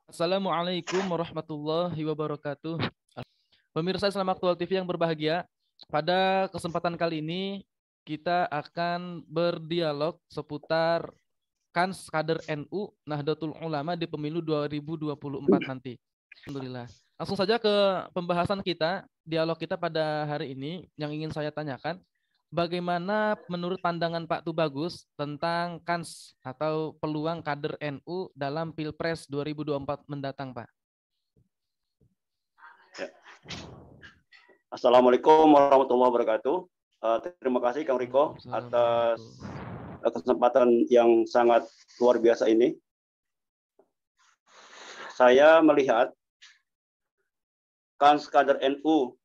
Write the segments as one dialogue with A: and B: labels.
A: Assalamualaikum warahmatullahi wabarakatuh. Pemirsa Islam Aktual TV yang berbahagia, pada kesempatan kali ini kita akan berdialog seputar Kans Kader NU Nahdlatul Ulama di pemilu 2024 nanti. Alhamdulillah. Langsung saja ke pembahasan kita, dialog kita pada hari ini yang ingin saya tanyakan. Bagaimana menurut pandangan Pak Tubagus tentang kans atau peluang kader NU dalam Pilpres 2024 mendatang, Pak?
B: Ya. Assalamualaikum warahmatullahi wabarakatuh. Terima kasih Kang Riko atas kesempatan yang sangat luar biasa ini. Saya melihat kans kader NU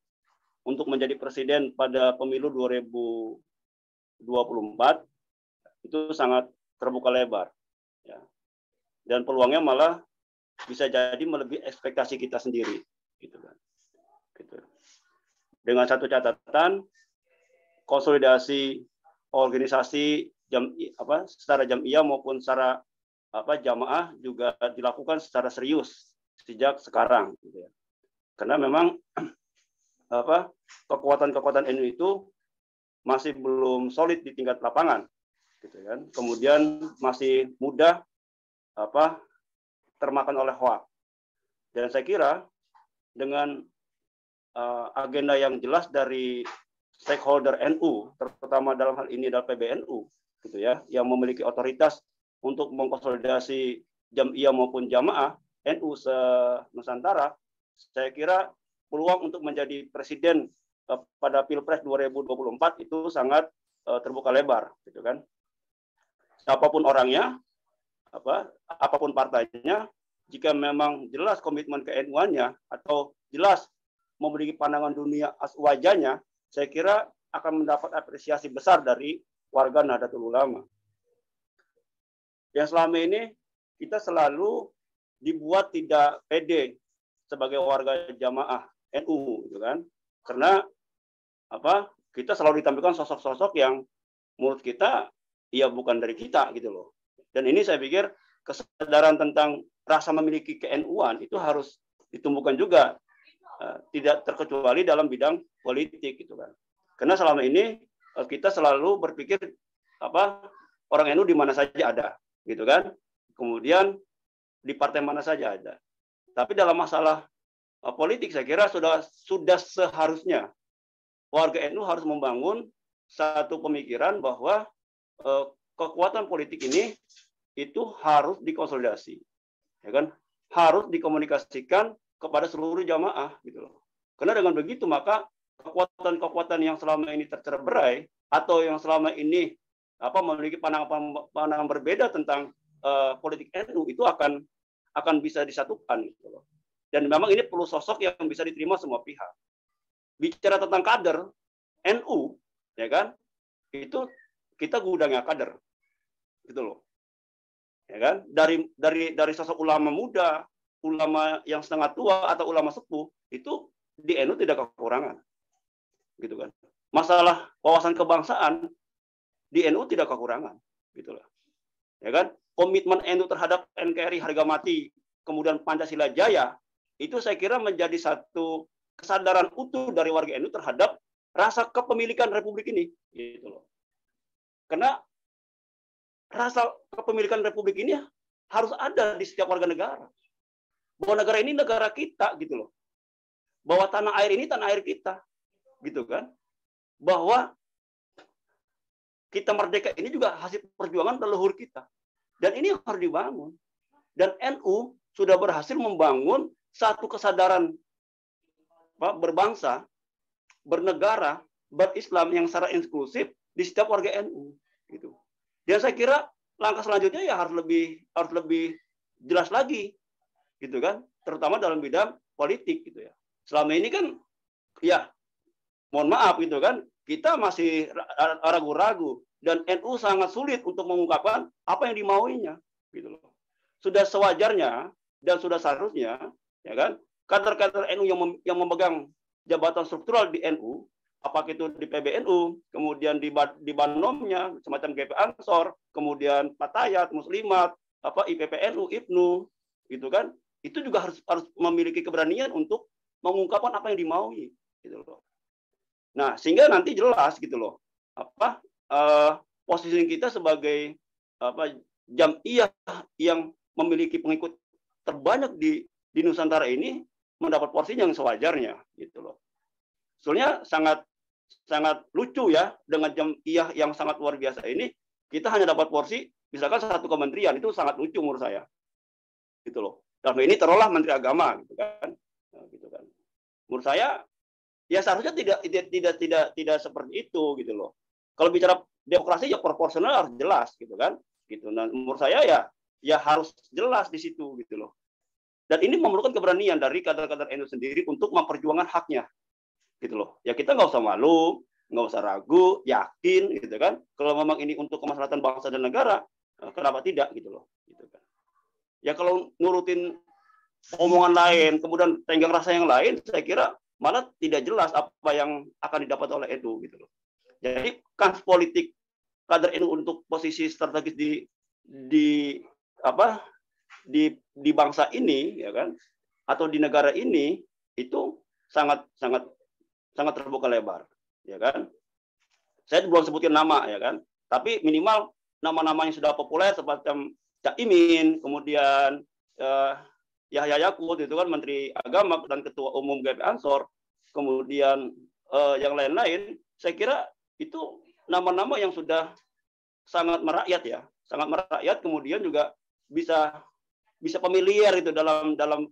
B: untuk menjadi presiden pada pemilu 2024 itu sangat terbuka lebar, ya. Dan peluangnya malah bisa jadi melebihi ekspektasi kita sendiri, gitu kan. Gitu. Dengan satu catatan, konsolidasi organisasi secara jamiah maupun secara jamaah juga dilakukan secara serius sejak sekarang, gitu ya. Karena memang kekuatan-kekuatan NU itu masih belum solid di tingkat lapangan, gitu kan. Kemudian masih mudah termakan oleh hoak. Dan saya kira dengan agenda yang jelas dari stakeholder NU, terutama dalam hal ini adalah PBNU, gitu ya, yang memiliki otoritas untuk mengkonsolidasi jamiah maupun jamaah NU se-Nusantara, saya kira peluang untuk menjadi presiden pada Pilpres 2024 itu sangat terbuka lebar, gitu kan. Apapun orangnya, apapun partainya, jika memang jelas komitmen ke NU-nya atau jelas memiliki pandangan dunia wajahnya, saya kira akan mendapat apresiasi besar dari warga Nahdlatul Ulama. Yang selama ini kita selalu dibuat tidak pede sebagai warga jamaah NU, gitu kan? Karena kita selalu ditampilkan sosok-sosok yang menurut kita ya bukan dari kita, gitu loh. Dan ini saya pikir kesadaran tentang rasa memiliki ke-NU-an itu harus ditumbuhkan juga, tidak terkecuali dalam bidang politik, gitu kan. Karena selama ini kita selalu berpikir orang NU di mana saja ada, gitu kan. Kemudian di partai mana saja ada. Tapi dalam masalah politik saya kira sudah seharusnya warga NU harus membangun satu pemikiran bahwa kekuatan politik ini itu harus dikonsolidasi, ya kan, harus dikomunikasikan kepada seluruh jamaah, gitu loh. Karena dengan begitu maka kekuatan-kekuatan yang selama ini tercerai atau yang selama ini memiliki pandangan berbeda tentang politik NU itu akan bisa disatukan, gitu loh. Dan memang ini perlu sosok yang bisa diterima semua pihak. Bicara tentang kader NU, ya kan, itu kita gudangnya kader, gitu loh. Ya kan, dari sosok ulama muda, ulama yang setengah tua atau ulama sepuh itu di NU tidak kekurangan, gitu kan. Masalah wawasan kebangsaan di NU tidak kekurangan, gitulah. Ya kan, komitmen NU terhadap NKRI harga mati, kemudian Pancasila Jaya, itu saya kira menjadi satu kesadaran utuh dari warga NU terhadap rasa kepemilikan Republik ini, gitu loh. Karena rasa kepemilikan Republik ini harus ada di setiap warga negara. Bahwa negara ini negara kita, gitu loh. Bahwa tanah air ini tanah air kita, gitu kan. Bahwa kita merdeka ini juga hasil perjuangan leluhur kita. Dan ini harus dibangun. Dan NU sudah berhasil membangun satu kesadaran berbangsa, bernegara, berislam yang secara inklusif di setiap warga NU, gitu. Dan saya kira langkah selanjutnya ya harus lebih jelas lagi, gitu kan, terutama dalam bidang politik, gitu ya. Selama ini kan ya mohon maaf, gitu kan, kita masih ragu-ragu dan NU sangat sulit untuk mengungkapkan apa yang dimauinya, gitu loh. Sudah sewajarnya dan sudah seharusnya, ya kan, kader-kader NU yang memegang jabatan struktural di NU, apakah itu di PBNU, kemudian di Banomnya, semacam GP Ansor, kemudian Patayat, Muslimat, IPPNU, IPNU, gitu kan, itu juga harus memiliki keberanian untuk mengungkapkan apa yang dimaui, gitu loh. Nah, sehingga nanti jelas gitu loh, posisi kita sebagai jam'iyah yang memiliki pengikut terbanyak di Nusantara ini mendapat porsi yang sewajarnya, gitu loh. Soalnya sangat lucu ya, dengan jam'iyah yang sangat luar biasa ini, kita hanya dapat porsi misalkan satu kementerian, itu sangat lucu menurut saya, gitu loh. Dalam ini taruhlah Menteri Agama, gitu kan. Nah, gitu kan. Menurut saya ya seharusnya tidak seperti itu, gitu loh. Kalau bicara demokrasi ya proporsional harus jelas, gitu kan. Gitu. Nah, menurut saya ya harus jelas di situ, gitu loh. Dan ini memerlukan keberanian dari kader-kader NU sendiri untuk memperjuangkan haknya, gitu loh. Ya kita nggak usah malu, nggak usah ragu, yakin, gitu kan. Kalau memang ini untuk kemaslahatan bangsa dan negara, kenapa tidak, gitu loh. Gitu kan. Ya kalau nurutin omongan lain, kemudian tenggang rasa yang lain, saya kira malah tidak jelas apa yang akan didapat oleh NU, gitu loh. Jadi kans politik kader NU untuk posisi strategis di bangsa ini, ya kan, atau di negara ini itu sangat terbuka lebar, ya kan. Saya belum sebutin nama, ya kan, tapi minimal nama-nama yang sudah populer seperti Caimin, kemudian Yahya Yakut itu kan Menteri Agama dan Ketua Umum GP Ansor, kemudian yang lain-lain, saya kira itu nama-nama yang sudah sangat merakyat ya, sangat merakyat, kemudian juga bisa familiar itu dalam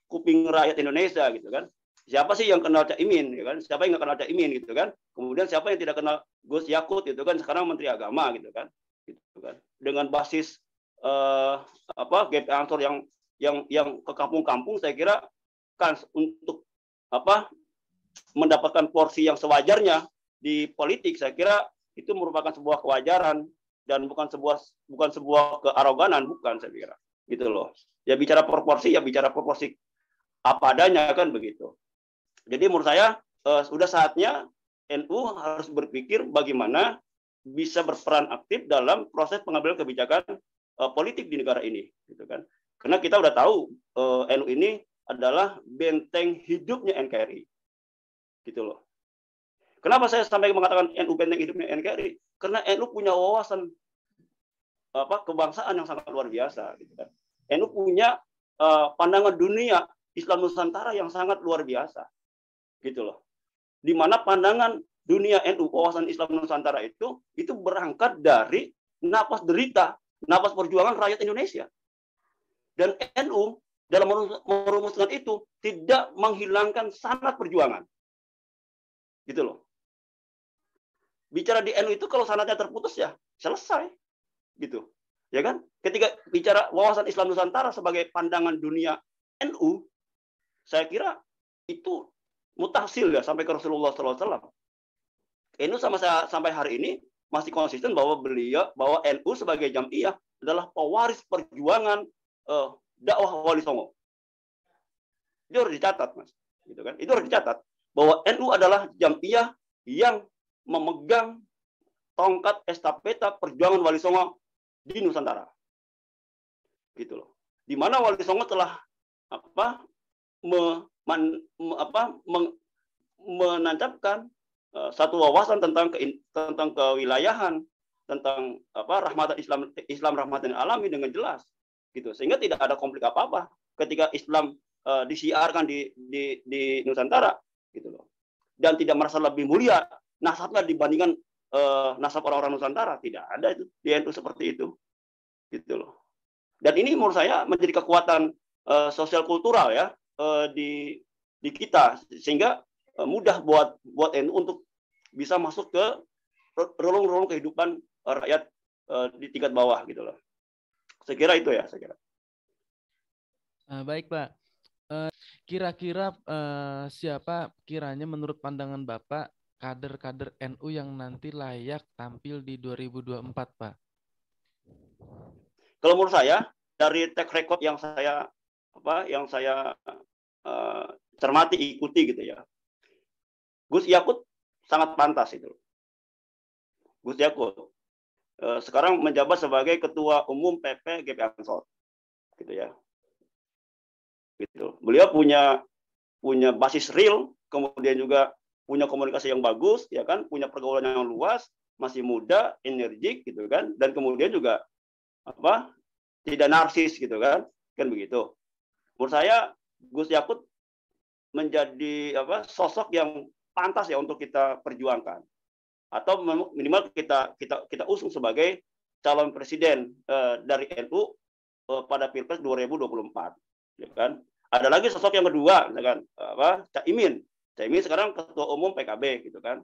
B: kuping rakyat Indonesia, gitu kan. Siapa sih yang kenal Caimin, ya kan? Siapa yang nggak kenal Caimin, gitu kan? Kemudian siapa yang tidak kenal Gus Yakut, itu kan sekarang Menteri Agama, gitu kan? Dengan basis GP Ansor yang ke kampung-kampung, saya kira kans untuk mendapatkan porsi yang sewajarnya di politik, saya kira itu merupakan sebuah kewajaran dan bukan sebuah kearoganan, bukan, saya kira, gitu loh. Ya bicara proporsi apa adanya, kan begitu. Jadi menurut saya sudah saatnya NU harus berpikir bagaimana bisa berperan aktif dalam proses pengambilan kebijakan politik di negara ini, gitu kan. Karena kita udah tahu NU ini adalah benteng hidupnya NKRI, gitu loh. Kenapa saya sampai mengatakan NU benteng hidupnya NKRI? Karena NU punya wawasan kebangsaan yang sangat luar biasa, gitu kan. NU punya pandangan dunia Islam Nusantara yang sangat luar biasa, gitu loh. Di mana pandangan dunia NU, wawasan Islam Nusantara itu berangkat dari napas derita, napas perjuangan rakyat Indonesia. Dan NU dalam merumuskan itu tidak menghilangkan sanad perjuangan, gitu loh. Bicara di NU itu kalau sanadnya terputus ya selesai, gitu, ya kan. Ketika bicara wawasan Islam Nusantara sebagai pandangan dunia NU, saya kira itu mutasil ya sampai ke Rasulullah SAW. NU sampai hari ini masih konsisten bahwa NU sebagai jam'iyah adalah pewaris perjuangan dakwah Wali Songo. Itu harus dicatat, Mas. Gitu kan? Itu harus dicatat bahwa NU adalah jam'iyah yang memegang tongkat estafeta perjuangan Wali Songo di Nusantara. Gitu loh. Di mana Wali Songo telah menancapkan satu wawasan tentang kewilayahan, tentang rahmatan Islam rahmatan alami dengan jelas, gitu. Sehingga tidak ada konflik apa-apa ketika Islam disiarkan di Nusantara, gitu loh. Dan tidak merasa lebih mulia nasabnya dibandingkan nasab orang-orang Nusantara, tidak ada itu di NU seperti itu, gitu loh. Dan ini menurut saya menjadi kekuatan sosial kultural ya di kita, sehingga mudah buat NU untuk bisa masuk ke relung-relung kehidupan rakyat di tingkat bawah, gitu loh. Saya kira itu ya, saya kira.
A: Baik, Pak. Kira-kira siapa kiranya menurut pandangan Bapak kader-kader NU yang nanti layak tampil di 2024, Pak?
B: Kalau menurut saya dari track record yang saya cermati, ikuti, gitu ya, Gus Yakut sangat pantas itu. Gus Yakut sekarang menjabat sebagai Ketua Umum PP GP Ansor, gitu ya. gitu. Beliau punya basis real, kemudian juga punya komunikasi yang bagus, ya kan, punya pergaulan yang luas, masih muda, energik, gitu kan, dan kemudian juga tidak narsis, gitu kan begitu. Menurut saya Gus Yakut menjadi sosok yang pantas ya untuk kita perjuangkan, atau minimal kita usung sebagai calon presiden dari NU pada Pilpres 2024, ya kan. Ada lagi sosok yang kedua, misalkan Caimin sekarang ketua umum PKB, gitu kan.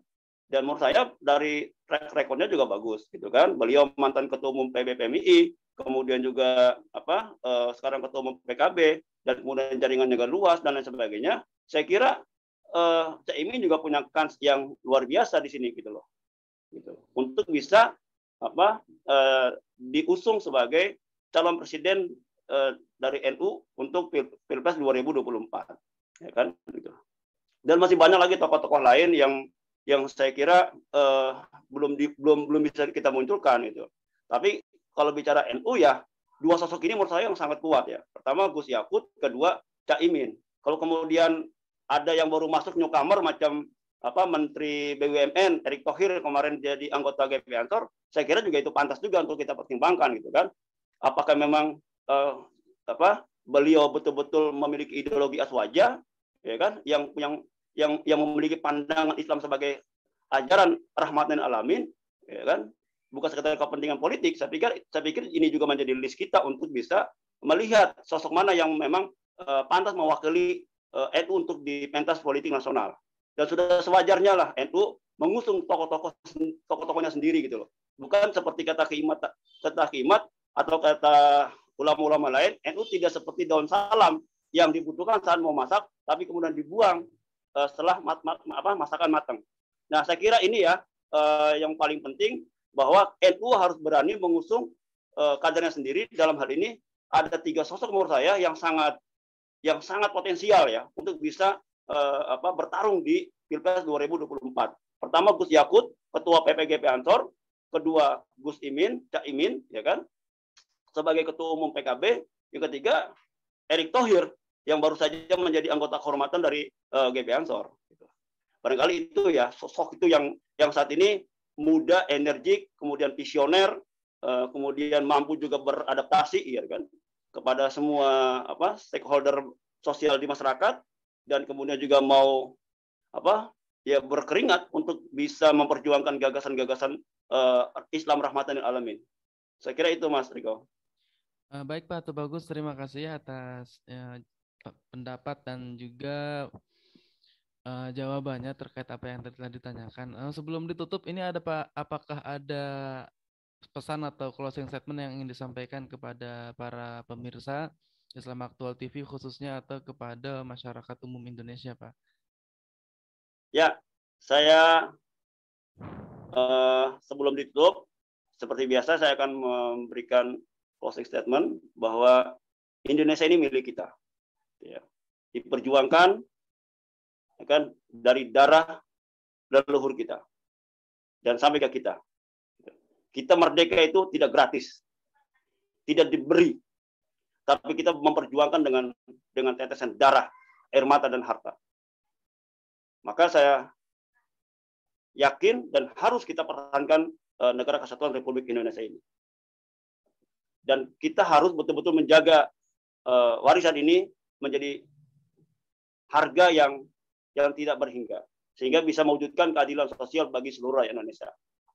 B: Dan menurut saya dari track recordnya juga bagus, gitu kan. Beliau mantan ketua umum PBPMI, kemudian juga sekarang ketua umum PKB, dan kemudian jaringan juga luas dan lain sebagainya. Saya kira Caimin juga punya kans yang luar biasa di sini, gitu loh, gitu, untuk bisa diusung sebagai calon presiden dari NU untuk Pilpres 2024, ya kan, gitu. Dan masih banyak lagi tokoh-tokoh lain yang saya kira belum bisa kita munculkan itu. Tapi kalau bicara NU ya, dua sosok ini menurut saya yang sangat kuat ya. Pertama Gus Yakut, kedua Caimin. Kalau kemudian ada yang baru masuk newcomer macam Menteri BUMN Erick Thohir kemarin jadi anggota GP Ansor, saya kira juga itu pantas juga untuk kita pertimbangkan, gitu kan. Apakah memang beliau betul-betul memiliki ideologi aswaja, ya kan, yang memiliki pandangan Islam sebagai ajaran rahmatan alamin, ya kan, bukan sekedar kepentingan politik. Saya pikir ini juga menjadi list kita untuk bisa melihat sosok mana yang memang pantas mewakili NU untuk di pentas politik nasional. Dan sudah sewajarnya lah NU mengusung tokoh-tokohnya sendiri, gitu loh. Bukan seperti kata Khimat atau kata ulama-ulama lain, NU tidak seperti daun salam yang dibutuhkan saat mau masak, tapi kemudian dibuang setelah masakan matang. Nah, saya kira ini ya yang paling penting, bahwa NU harus berani mengusung kadernya sendiri. Dalam hal ini ada 3 sosok menurut saya yang sangat potensial ya untuk bisa bertarung di Pilpres 2024. Pertama Gus Yakut, ketua PPGP Ansor, kedua Caimin, ya kan, sebagai ketua umum PKB, yang ketiga Erick Thohir yang baru saja menjadi anggota kehormatan dari GP Ansor. Barangkali itu ya sosok itu yang saat ini muda, energik, kemudian visioner, kemudian mampu juga beradaptasi, ya kan, kepada semua stakeholder sosial di masyarakat, dan kemudian juga mau berkeringat untuk bisa memperjuangkan gagasan-gagasan Islam rahmatan lil alamin. Saya kira itu, Mas Riko.
A: Baik Pak Tubagus, terima kasih atas pendapat dan juga jawabannya terkait apa yang telah ditanyakan. Sebelum ditutup, ini ada Pak, apakah ada pesan atau closing statement yang ingin disampaikan kepada para pemirsa Islam Aktual TV khususnya, atau kepada masyarakat umum Indonesia, Pak?
B: Ya, saya sebelum ditutup, seperti biasa saya akan memberikan closing statement bahwa Indonesia ini milik kita, ya, diperjuangkan, ya kan, dari darah leluhur kita dan sampai ke kita. Kita merdeka itu tidak gratis, tidak diberi, tapi kita memperjuangkan dengan tetesan darah, air mata dan harta. Maka saya yakin dan harus kita pertahankan negara kesatuan Republik Indonesia ini. Dan kita harus betul-betul menjaga warisan ini menjadi harga yang tidak berhingga, sehingga bisa mewujudkan keadilan sosial bagi seluruh rakyat Indonesia.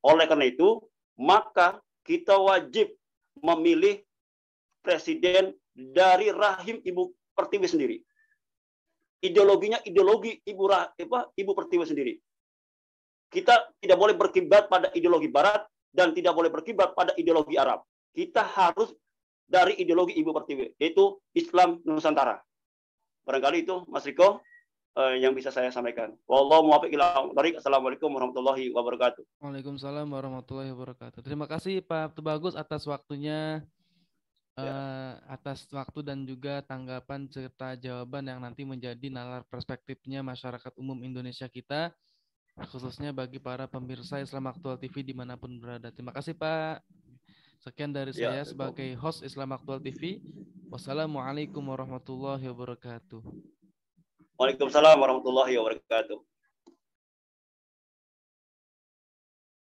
B: Oleh karena itu, maka kita wajib memilih presiden dari rahim Ibu Pertiwi sendiri. Ideologinya ideologi Ibu Pertiwi sendiri. Kita tidak boleh berkiblat pada ideologi Barat dan tidak boleh berkiblat pada ideologi Arab. Kita harus dari ideologi Ibu Pertiwi, yaitu Islam Nusantara. Barangkali itu, Mas Riko, yang bisa saya sampaikan. Wallahu muwaffiq ila thoriq. Assalamualaikum warahmatullahi wabarakatuh.
A: Waalaikumsalam warahmatullahi wabarakatuh. Terima kasih Pak Tubagus atas waktunya, atas waktu dan juga tanggapan serta jawaban yang nanti menjadi nalar perspektifnya masyarakat umum Indonesia kita, khususnya bagi para pemirsa Islam Aktual TV dimanapun berada. Terima kasih Pak. Sekian dari saya sebagai host Islam Aktual TV. Wassalamualaikum warahmatullahi wabarakatuh.
B: Waalaikumsalam warahmatullahi wabarakatuh.